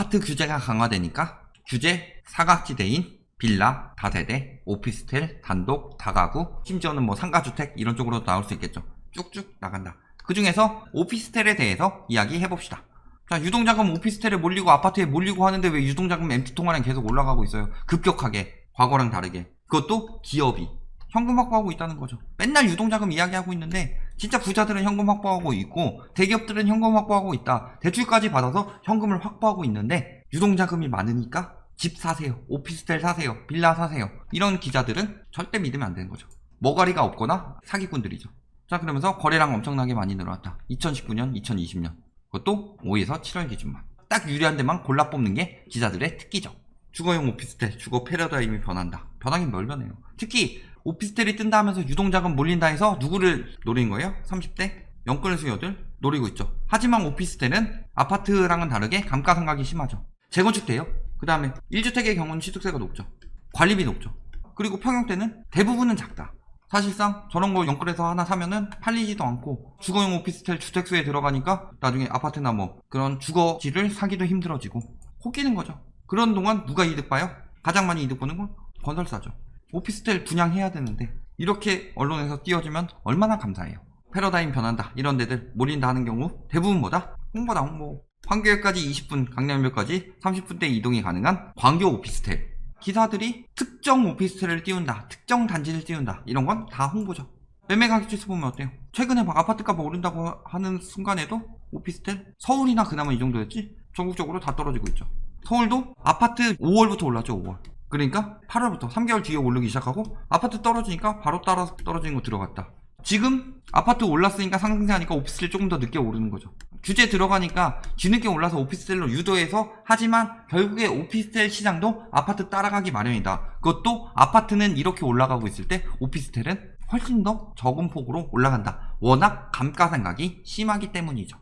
아파트 규제가 강화되니까 규제 사각지대인 빌라, 다세대, 오피스텔, 단독, 다가구, 심지어는 뭐 상가주택 이런 쪽으로 나올 수 있겠죠. 쭉쭉 나간다. 그 중에서 오피스텔에 대해서 이야기해봅시다. 자, 유동자금 오피스텔에 몰리고 아파트에 몰리고 하는데 왜 유동자금 MT통화량 계속 올라가고 있어요? 급격하게, 과거랑 다르게. 그것도 기업이 현금 확보하고 있다는 거죠. 맨날 유동자금 이야기하고 있는데 진짜 부자들은 현금 확보하고 있고 대기업들은 현금 확보하고 있다. 대출까지 받아서 현금을 확보하고 있는데 유동자금이 많으니까 집 사세요, 오피스텔 사세요, 빌라 사세요. 이런 기자들은 절대 믿으면 안 되는 거죠. 머가리가 없거나 사기꾼들이죠. 자, 그러면서 거래량 엄청나게 많이 늘어났다. 2019년, 2020년. 그것도 5에서 7월 기준만. 딱 유리한 데만 골라 뽑는 게 기자들의 특기죠. 주거용 오피스텔, 주거 패러다임이 변한다. 변하긴 뭘 변해요. 특히 오피스텔이 뜬다 하면서 유동자금 몰린다 해서 누구를 노리는 거예요? 30대 영끌 수요들 노리고 있죠. 하지만 오피스텔은 아파트랑은 다르게 감가상각이 심하죠. 재건축돼요. 그 다음에 1주택의 경우는 취득세가 높죠. 관리비 높죠. 그리고 평형대는 대부분은 작다. 사실상 저런 거 영끌해서 하나 사면은 팔리지도 않고 주거용 오피스텔 주택수에 들어가니까 나중에 아파트나 뭐 그런 주거지를 사기도 힘들어지고 코끼는 거죠. 그런 동안 누가 이득 봐요? 가장 많이 이득 보는 건 건설사죠. 오피스텔 분양해야 되는데 이렇게 언론에서 띄워주면 얼마나 감사해요. 패러다임 변한다 이런 데들 몰린다 하는 경우 대부분 뭐다? 홍보다 홍보. 판교역까지 20분, 강남역까지 30분대 이동이 가능한 광교 오피스텔. 기사들이 특정 오피스텔을 띄운다, 특정 단지를 띄운다 이런 건 다 홍보죠. 매매 가격 지수 보면 어때요? 최근에 막 아파트값 오른다고 하는 순간에도 오피스텔 서울이나 그나마 이 정도였지 전국적으로 다 떨어지고 있죠. 서울도 아파트 5월부터 올랐죠. 5월. 그러니까 8월부터 3개월 뒤에 오르기 시작하고 아파트 떨어지니까 바로 따라서 떨어지는 거 들어갔다. 지금 아파트 올랐으니까 상승세하니까 오피스텔 조금 더 늦게 오르는 거죠. 규제 들어가니까 뒤늦게 올라서 오피스텔로 유도해서 하지만 결국에 오피스텔 시장도 아파트 따라가기 마련이다. 그것도 아파트는 이렇게 올라가고 있을 때 오피스텔은 훨씬 더 적은 폭으로 올라간다. 워낙 감가상각이 심하기 때문이죠.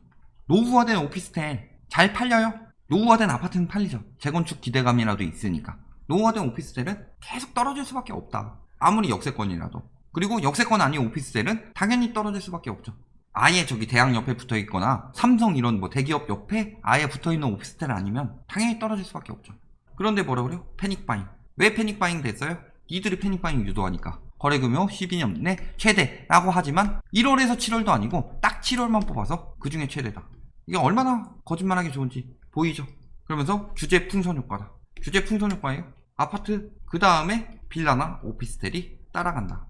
노후화된 오피스텔 잘 팔려요? 노후화된 아파트는 팔리죠. 재건축 기대감이라도 있으니까. 노후화된 오피스텔은 계속 떨어질 수밖에 없다. 아무리 역세권이라도. 그리고 역세권 아닌 오피스텔은 당연히 떨어질 수밖에 없죠. 아예 저기 대학 옆에 붙어있거나 삼성 이런 뭐 대기업 옆에 아예 붙어있는 오피스텔 아니면 당연히 떨어질 수밖에 없죠. 그런데 뭐라 그래요? 패닉바잉. 왜 패닉바잉 됐어요? 이들이 패닉바잉 유도하니까. 거래금요 12년 내 최대라고 하지만 1월에서 7월도 아니고 딱 7월만 뽑아서 그 중에 최대다. 이게 얼마나 거짓말하기 좋은지 보이죠? 그러면서 규제 풍선 효과다. 규제 풍선 효과예요. 아파트 그 다음에 빌라나 오피스텔이 따라간다.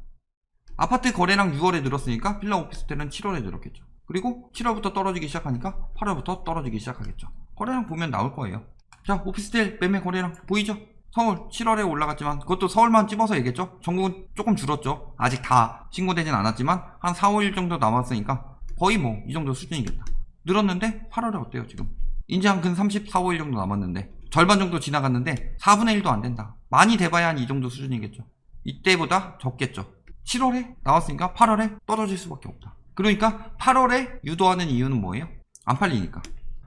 아파트 거래량 6월에 늘었으니까 빌라 오피스텔은 7월에 늘었겠죠. 그리고 7월부터 떨어지기 시작하니까 8월부터 떨어지기 시작하겠죠. 거래량 보면 나올 거예요. 자, 오피스텔 매매 거래량 보이죠? 서울 7월에 올라갔지만 그것도 서울만 찝어서 얘기했죠. 전국은 조금 줄었죠. 아직 다 신고되진 않았지만 한 4, 5일 정도 남았으니까 거의 뭐 이 정도 수준이겠다. 늘었는데 8월에 어때요 지금? 이제 한 근 34, 5일 정도 남았는데 절반 정도 지나갔는데 4분의 1도 안 된다. 많이 돼봐야 한 이 정도 수준이겠죠. 이때보다 적겠죠. 7월에 나왔으니까 8월에 떨어질 수밖에 없다. 그러니까 8월에 유도하는 이유는 뭐예요? 안 팔리니까.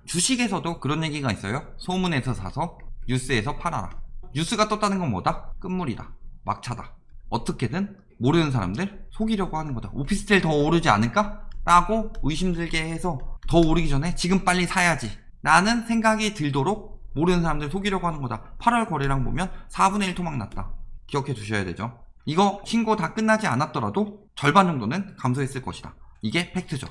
주식에서도 그런 얘기가 있어요. 소문에서 사서 뉴스에서 팔아라. 뉴스가 떴다는 건 뭐다? 끝물이다. 막차다. 어떻게든 모르는 사람들 속이려고 하는 거다. 오피스텔 더 오르지 않을까? 라고 의심들게 해서 더 오르기 전에 지금 빨리 사야지 라는 생각이 들도록 모르는 사람들 속이려고 하는 거다. 8월 거래량 보면 4분의 1 토막 났다. 기억해 두셔야 되죠. 이거 신고 다 끝나지 않았더라도 절반 정도는 감소했을 것이다. 이게 팩트죠.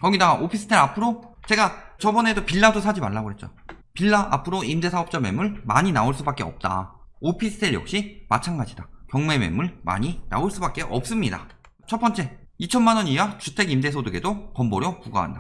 거기다가 오피스텔 앞으로 제가 저번에도 빌라도 사지 말라고 그랬죠. 빌라 앞으로 임대사업자 매물 많이 나올 수밖에 없다. 오피스텔 역시 마찬가지다. 경매 매물 많이 나올 수밖에 없습니다. 첫 번째, 2천만원 이하 주택 임대소득에도 건보료 부과한다.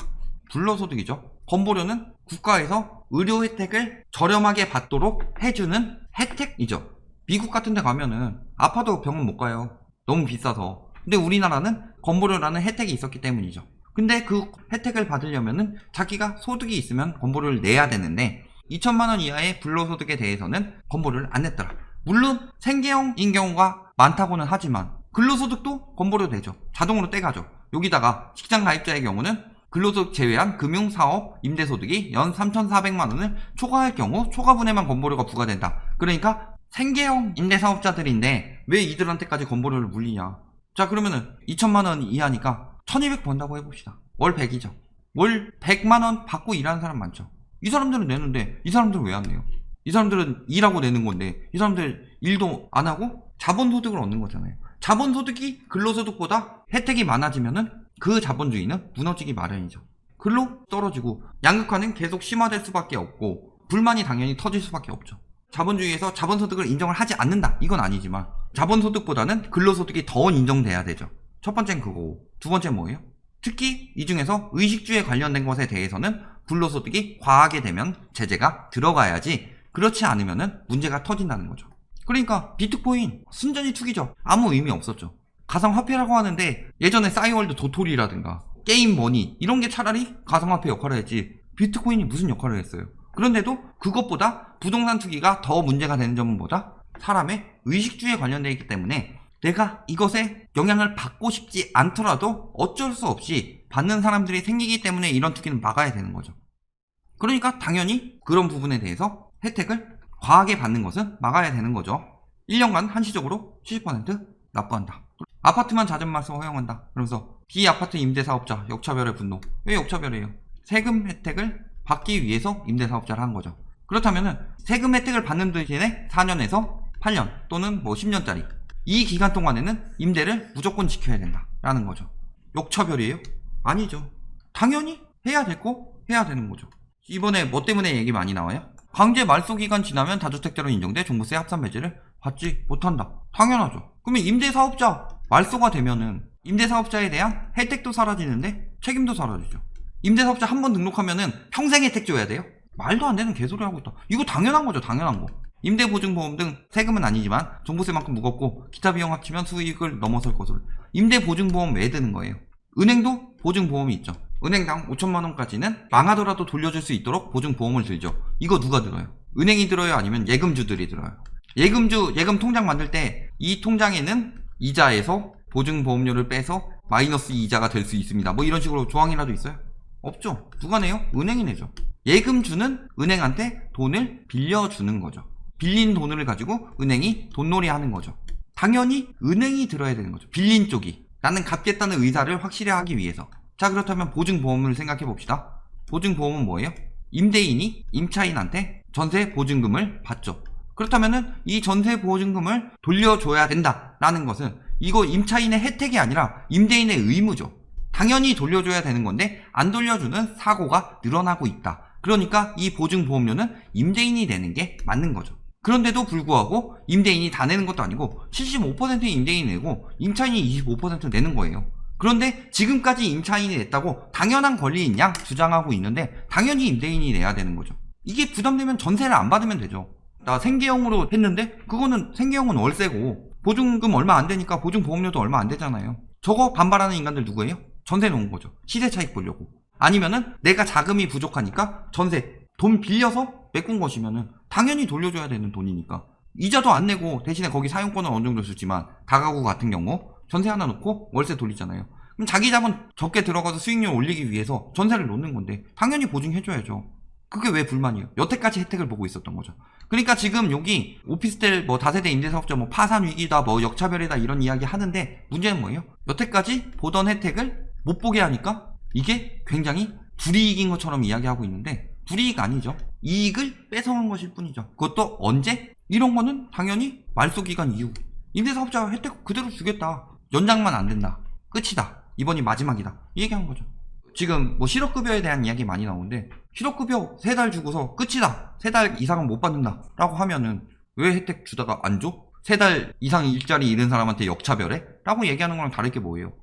불로소득이죠. 건보료는 국가에서 의료 혜택을 저렴하게 받도록 해주는 혜택이죠. 미국 같은 데 가면은 아파도 병원 못 가요. 너무 비싸서. 근데 우리나라는 건보료라는 혜택이 있었기 때문이죠. 근데 그 혜택을 받으려면은 자기가 소득이 있으면 건보료를 내야 되는데 2천만원 이하의 불로소득에 대해서는 건보료를 안 냈더라. 물론 생계형인 경우가 많다고는 하지만 근로소득도 건보료 되죠. 자동으로 떼가죠. 여기다가 직장 가입자의 경우는 근로소득 제외한 금융사업 임대소득이 연 3,400만원을 초과할 경우 초과분에만 건보료가 부과된다. 그러니까 생계형 임대사업자들인데 왜 이들한테까지 건보료를 물리냐. 자, 그러면은 2천만원 이하니까 1200 번다고 해봅시다. 월 100이죠. 월 100만원 받고 일하는 사람 많죠. 이 사람들은 내는데 이 사람들은 왜 안 내요? 이 사람들은 일하고 내는 건데 이 사람들 일도 안 하고 자본소득을 얻는 거잖아요. 자본소득이 근로소득보다 혜택이 많아지면은 그 자본주의는 무너지기 마련이죠. 근로 떨어지고 양극화는 계속 심화될 수밖에 없고 불만이 당연히 터질 수밖에 없죠. 자본주의에서 자본소득을 인정을 하지 않는다 이건 아니지만 자본소득보다는 근로소득이 더 인정돼야 되죠. 첫 번째는 그거고 두 번째는 뭐예요? 특히 이 중에서 의식주에 관련된 것에 대해서는 근로소득이 과하게 되면 제재가 들어가야지 그렇지 않으면은 문제가 터진다는 거죠. 그러니까 비트코인 순전히 투기죠. 아무 의미 없었죠. 가상화폐라고 하는데 예전에 싸이월드 도토리라든가 게임 머니 이런 게 차라리 가상화폐 역할을 했지 비트코인이 무슨 역할을 했어요. 그런데도 그것보다 부동산 투기가 더 문제가 되는 점은 뭐다? 사람의 의식주에 관련되어 있기 때문에 내가 이것에 영향을 받고 싶지 않더라도 어쩔 수 없이 받는 사람들이 생기기 때문에 이런 투기는 막아야 되는 거죠. 그러니까 당연히 그런 부분에 대해서 혜택을 과하게 받는 것은 막아야 되는 거죠. 1년간 한시적으로 70% 납부한다. 아파트만 잦은 말소 허용한다. 그러면서 비아파트 임대사업자 역차별의 분노. 왜 역차별이에요? 세금 혜택을 받기 위해서 임대사업자를 한 거죠. 그렇다면은 세금 혜택을 받는 대신에 4년에서 8년 또는 뭐 10년짜리 이 기간 동안에는 임대를 무조건 지켜야 된다라는 거죠. 역차별이에요? 아니죠. 당연히 해야 되고 해야 되는 거죠. 이번에 뭐 때문에 얘기 많이 나와요? 강제 말소 기간 지나면 다주택자로 인정돼 종부세 합산 배제를 받지 못한다. 당연하죠. 그러면 임대사업자 말소가 되면은 임대사업자에 대한 혜택도 사라지는데 책임도 사라지죠. 임대사업자 한 번 등록하면은 평생 혜택 줘야 돼요? 말도 안 되는 개소리 하고 있다. 이거 당연한 거죠. 당연한 거. 임대보증보험 등 세금은 아니지만 종부세만큼 무겁고 기타 비용 합치면 수익을 넘어설 것으로. 임대보증보험 왜 드는 거예요? 은행도 보증보험이 있죠. 은행당 5천만 원까지는 망하더라도 돌려줄 수 있도록 보증보험을 들죠. 이거 누가 들어요? 은행이 들어요? 아니면 예금주들이 들어요? 예금 통장 만들 때 이 통장에는 이자에서 보증보험료를 빼서 마이너스 이자가 될 수 있습니다. 뭐 이런 식으로 조항이라도 있어요? 없죠. 누가 내요? 은행이 내죠. 예금주는 은행한테 돈을 빌려주는 거죠. 빌린 돈을 가지고 은행이 돈놀이 하는 거죠. 당연히 은행이 들어야 되는 거죠. 빌린 쪽이. 나는 갚겠다는 의사를 확실히 하기 위해서. 자, 그렇다면 보증보험을 생각해 봅시다. 보증보험은 뭐예요? 임대인이 임차인한테 전세 보증금을 받죠. 그렇다면은 이 전세 보증금을 돌려줘야 된다라는 것은 이거 임차인의 혜택이 아니라 임대인의 의무죠. 당연히 돌려줘야 되는 건데 안 돌려주는 사고가 늘어나고 있다. 그러니까 이 보증보험료는 임대인이 내는 게 맞는 거죠. 그런데도 불구하고 임대인이 다 내는 것도 아니고 75%의 임대인이 내고 임차인이 25% 내는 거예요. 그런데 지금까지 임차인이 냈다고 당연한 권리인 양 주장하고 있는데 당연히 임대인이 내야 되는 거죠. 이게 부담되면 전세를 안 받으면 되죠. 나 생계형으로 했는데 그거는 생계형은 월세고 보증금 얼마 안 되니까 보증보험료도 얼마 안 되잖아요. 저거 반발하는 인간들 누구예요? 전세 놓은 거죠. 시세 차익 보려고. 아니면은 내가 자금이 부족하니까 전세 돈 빌려서 메꾼 것이면은 당연히 돌려줘야 되는 돈이니까 이자도 안 내고 대신에 거기 사용권은 어느 정도 주지만 다가구 같은 경우 전세 하나 놓고 월세 돌리잖아요. 그럼 자기 자본 적게 들어가서 수익률 올리기 위해서 전세를 놓는 건데 당연히 보증해줘야죠. 그게 왜 불만이에요? 여태까지 혜택을 보고 있었던 거죠. 그러니까 지금 여기 오피스텔 뭐 다세대 임대사업자 뭐 파산 위기다 뭐 역차별이다 이런 이야기 하는데 문제는 뭐예요? 여태까지 보던 혜택을 못 보게 하니까 이게 굉장히 불이익인 것처럼 이야기하고 있는데 불이익 아니죠. 이익을 뺏어간 것일 뿐이죠. 그것도 언제? 이런 거는 당연히 말소기간 이후. 임대사업자 혜택 그대로 주겠다. 연장만 안 된다. 끝이다. 이번이 마지막이다. 이 얘기한 거죠. 지금 뭐 실업급여에 대한 이야기 많이 나오는데 실업급여 3달 주고서 끝이다. 3달 이상은 못 받는다. 라고 하면은 왜 혜택 주다가 안 줘? 3달 이상 일자리 잃은 사람한테 역차별해? 라고 얘기하는 거랑 다를 게 뭐예요?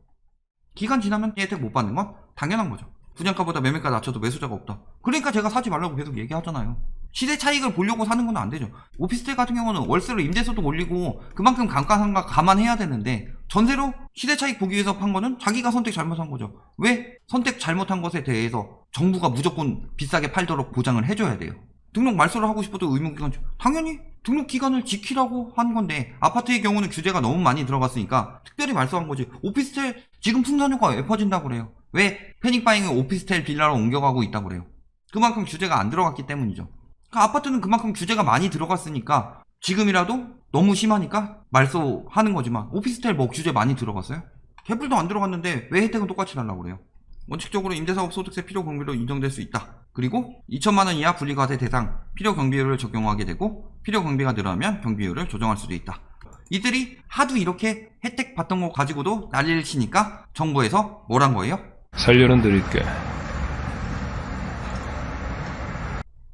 기간 지나면 혜택 못 받는 건 당연한 거죠. 분양가보다 매매가 낮춰도 매수자가 없다. 그러니까 제가 사지 말라고 계속 얘기하잖아요. 시세 차익을 보려고 사는 건 안 되죠. 오피스텔 같은 경우는 월세로 임대료도 올리고 그만큼 감가상각 감안해야 되는데 전세로 시세 차익 보기 위해서 판 거는 자기가 선택 잘못한 거죠. 왜 선택 잘못한 것에 대해서 정부가 무조건 비싸게 팔도록 보장을 해줘야 돼요. 등록 말소를 하고 싶어도 의무기간 당연히 등록 기간을 지키라고 한 건데 아파트의 경우는 규제가 너무 많이 들어갔으니까 특별히 말소한 거지. 오피스텔 지금 풍선효과 왜 퍼진다고 그래요? 왜 패닉바잉을 오피스텔 빌라로 옮겨가고 있다고 그래요? 그만큼 규제가 안 들어갔기 때문이죠. 그러니까 아파트는 그만큼 규제가 많이 들어갔으니까 지금이라도 너무 심하니까 말소하는 거지만 오피스텔 뭐 규제 많이 들어갔어요? 개뿔도 안 들어갔는데 왜 혜택은 똑같이 달라고 그래요? 원칙적으로 임대사업 소득세 필요 공개로 인정될 수 있다. 그리고 2천만원 이하 분리과세 대상 필요 경비율을 적용하게 되고 필요 경비가 늘어나면 경비율을 조정할 수도 있다. 이들이 하도 이렇게 혜택 받던 거 가지고도 난리를 치니까 정부에서 뭘 한 거예요? 살려는 드릴게.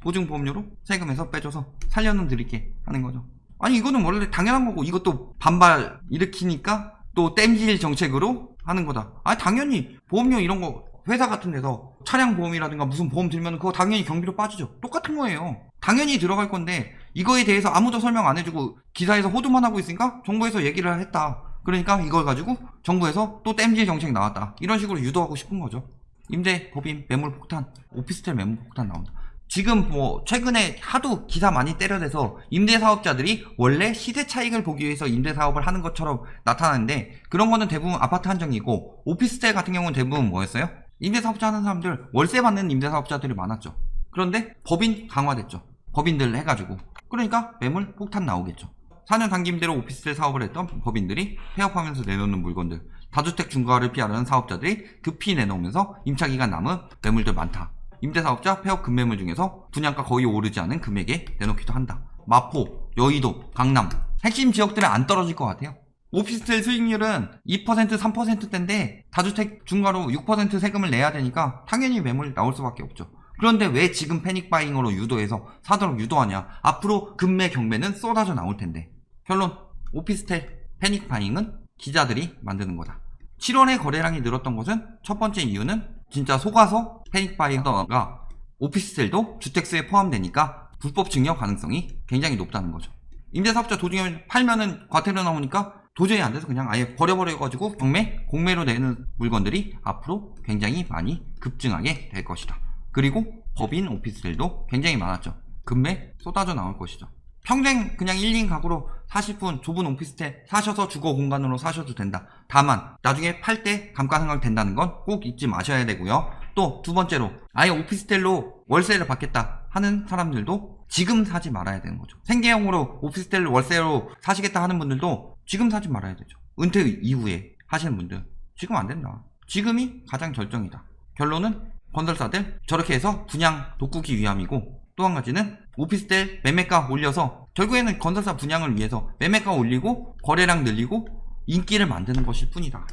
보증보험료로 세금에서 빼줘서 살려는 드릴게 하는 거죠. 아니 이거는 원래 당연한 거고 이것도 반발 일으키니까 또 땜질 정책으로 하는 거다. 아니 당연히 보험료 이런 거 회사 같은 데서 차량 보험이라든가 무슨 보험 들면 그거 당연히 경비로 빠지죠. 똑같은 거예요. 당연히 들어갈 건데 이거에 대해서 아무도 설명 안 해주고 기사에서 호도만 하고 있으니까 정부에서 얘기를 했다. 그러니까 이걸 가지고 정부에서 또 땜질 정책 나왔다. 이런 식으로 유도하고 싶은 거죠. 임대, 법인, 매물 폭탄, 오피스텔 매물 폭탄 나온다. 지금 뭐 최근에 하도 기사 많이 때려대서 임대사업자들이 원래 시세 차익을 보기 위해서 임대사업을 하는 것처럼 나타나는데 그런 거는 대부분 아파트 한정이고 오피스텔 같은 경우는 대부분 뭐였어요? 임대사업자 하는 사람들 월세 받는 임대사업자들이 많았죠. 그런데 법인 강화됐죠. 법인들 해가지고 그러니까 매물 폭탄 나오겠죠. 4년 단기 임대로 오피스텔 사업을 했던 법인들이 폐업하면서 내놓는 물건들 다주택 중과를 피하려는 사업자들이 급히 내놓으면서 임차기간 남은 매물들 많다. 임대사업자 폐업 금매물 중에서 분양가 거의 오르지 않은 금액에 내놓기도 한다. 마포, 여의도, 강남 핵심 지역들은 안 떨어질 것 같아요. 오피스텔 수익률은 2% 3%대인데 다주택 중과로 6% 세금을 내야 되니까 당연히 매물 나올 수밖에 없죠. 그런데 왜 지금 패닉바잉으로 유도해서 사도록 유도하냐. 앞으로 금매 경매는 쏟아져 나올 텐데. 결론, 오피스텔 패닉바잉은 기자들이 만드는 거다. 7월에 거래량이 늘었던 것은 첫 번째 이유는 진짜 속아서 패닉바잉 하다가 오피스텔도 주택수에 포함되니까 불법 증여 가능성이 굉장히 높다는 거죠. 임대사업자 도중에 팔면은 과태료 나오니까 도저히 안 돼서 그냥 아예 버려버려가지고 경매, 공매로 내는 물건들이 앞으로 굉장히 많이 급증하게 될 것이다. 그리고 법인 오피스텔도 굉장히 많았죠. 금매 쏟아져 나올 것이죠. 평생 그냥 1인 가구로 사실 분 좁은 오피스텔 사셔서 주거 공간으로 사셔도 된다. 다만 나중에 팔 때 감가상각 된다는 건 꼭 잊지 마셔야 되고요. 또 두 번째로 아예 오피스텔로 월세를 받겠다 하는 사람들도 지금 사지 말아야 되는 거죠. 생계형으로 오피스텔 월세로 사시겠다 하는 분들도 지금 사지 말아야 되죠. 은퇴 이후에 하시는 분들 지금 안 된다. 지금이 가장 절정이다. 결론은 건설사들 저렇게 해서 분양 돋구기 위함이고 또 한 가지는 오피스텔 매매가 올려서 결국에는 건설사 분양을 위해서 매매가 올리고 거래량 늘리고 인기를 만드는 것일 뿐이다.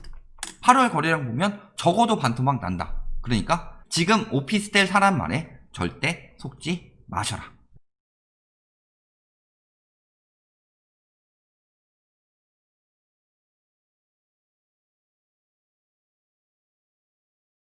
8월 거래량 보면 적어도 반토막 난다. 그러니까 지금 오피스텔 사람 말에 절대 속지 마셔라.